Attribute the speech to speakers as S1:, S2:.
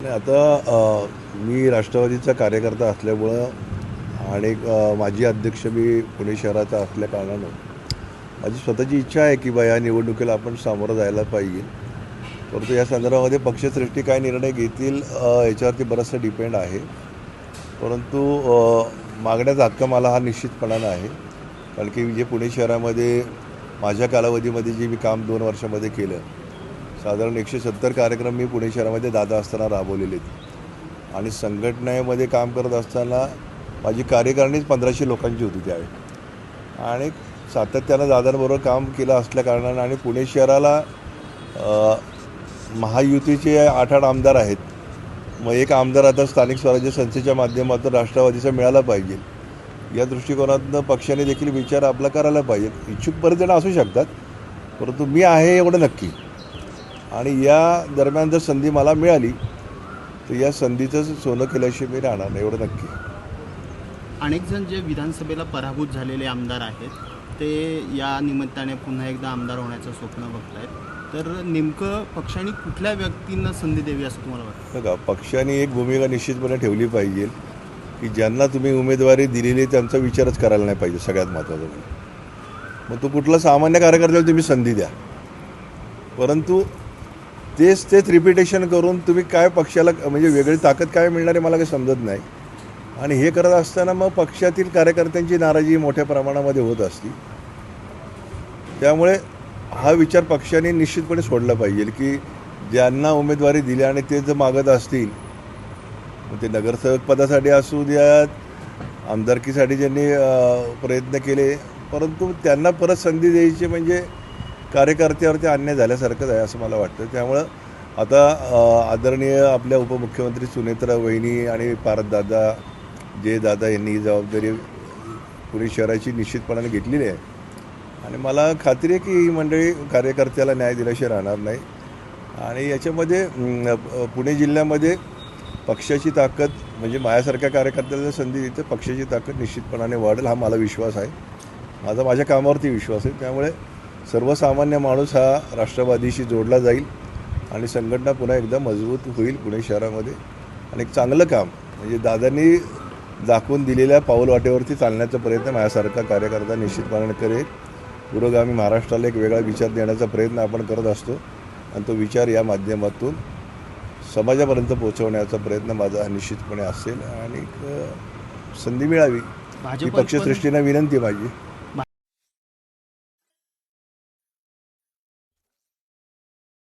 S1: आता मी राष्ट्रवादीचा कार्यकर्ता असल्यामुळं आणि माजी अध्यक्ष मी पुणे शहराचा असल्या कारणानं माझी स्वतःची इच्छा आहे की बा या निवडणुकीला आपण सामोरं जायला पाहिजे. परंतु या संदर्भामध्ये पक्षश्रेष्ठी काय निर्णय घेतील याच्यावरती बरंचसं डिपेंड आहे. परंतु मागण्याचा हक्क मला हा निश्चितपणानं आहे. कारण की जे पुणे शहरामध्ये माझ्या कालावधीमध्ये जे मी काम 2 वर्षामध्ये केलं, साधारण 170 कार्यक्रम मी पुणे शहरामध्ये दादा असताना राबवलेले आहेत. आणि संघटनेमध्ये काम करत असताना माझी कार्यकारिणीच 1500 लोकांची होती त्यावेळी. आणि सातत्यानं दादांबरोबर काम केलं असल्या कारणानं आणि पुणे शहराला महायुतीचे 8 आमदार आहेत. मग एक आमदार आता स्थानिक स्वराज्य संस्थेच्या माध्यमातून राष्ट्रवादीचा मिळाला पाहिजे, या दृष्टिकोनातून पक्षाने देखील विचार आपला करायला पाहिजे. इच्छुक बरेच जण असू शकतात, परंतु मी आहे एवढं नक्की. आणि या दरम्यान जर संधी मला मिळाली तर या संधीचं सोनं केल्याशिवाय मी राहणार नाही, एवढं नक्की.
S2: अनेक जण जे विधानसभेला पराभूत झालेले आमदार आहेत ते या निमित्ताने पुन्हा एकदा आमदार होण्याचं स्वप्न बघतायत. तर नेमकं पक्षाने कुठल्या व्यक्तींना संधी द्यावी असं तुम्हाला वाटतं?
S1: बघा, पक्षाने एक भूमिका निश्चितपणे ठेवली पाहिजे की ज्यांना तुम्ही उमेदवारी दिलेली त्यांचा विचारच करायला नाही पाहिजे. सगळ्यात महत्त्वाचं म्हणजे मग तो कुठला सामान्य कार्यकर्त्याला तुम्ही संधी द्या, परंतु तेच रिपिटेशन करून तुम्ही काय पक्षाला म्हणजे वेगळी ताकद काय मिळणार आहे मला काही समजत नाही. आणि हे करत असताना मग पक्षातील कार्यकर्त्यांची नाराजी मोठ्या प्रमाणामध्ये होत असते. त्यामुळे हा विचार पक्षाने निश्चितपणे सोडला पाहिजे की ज्यांना उमेदवारी दिली आणि ते जर मागत असतील, मग ते नगरसेवक पदासाठी असू द्यात, आमदारकीसाठी ज्यांनी प्रयत्न केले, परंतु त्यांना परत संधी द्यायची म्हणजे कार्यकर्त्यावरती अन्याय झाल्यासारखंच आहे असं मला वाटतं. त्यामुळं आता आदरणीय आपल्या उपमुख्यमंत्री सुनेत्रा वहिनी आणि पारददादा दादा यांनी ही जबाबदारी पुणे शहराची निश्चितपणाने घेतलेली आहे. आणि मला खात्री आहे की ही मंडळी कार्यकर्त्याला न्याय दिल्याशिवाय राहणार नाही. आणि याच्यामध्ये पुणे जिल्ह्यामध्ये पक्षाची ताकद म्हणजे माझ्यासारख्या कार्यकर्त्याला संधी देते, पक्षाची ताकद निश्चितपणाने वाढेल हा मला विश्वास आहे. माझ्या कामावरती विश्वास आहे. त्यामुळे सर्वसामान्य माणूस हा राष्ट्रवादीशी जोडला जाईल आणि संघटना पुन्हा एकदा मजबूत होईल पुणे शहरामध्ये. आणि एक चांगलं काम म्हणजे दादांनी दाखवून दिलेल्या पाऊलवाटेवरती चालण्याचा प्रयत्न माझ्यासारखा कार्यकर्ता निश्चितपणे करेल. पुरोगामी महाराष्ट्राला एक वेगळा विचार देण्याचा प्रयत्न आपण करत असतो आणि तो विचार या माध्यमातून समाजापर्यंत पोहोचवण्याचा प्रयत्न माझा निश्चितपणे असेल. आणि संधी मिळावी ही पक्षश्रेष्ठींना विनंती माझी.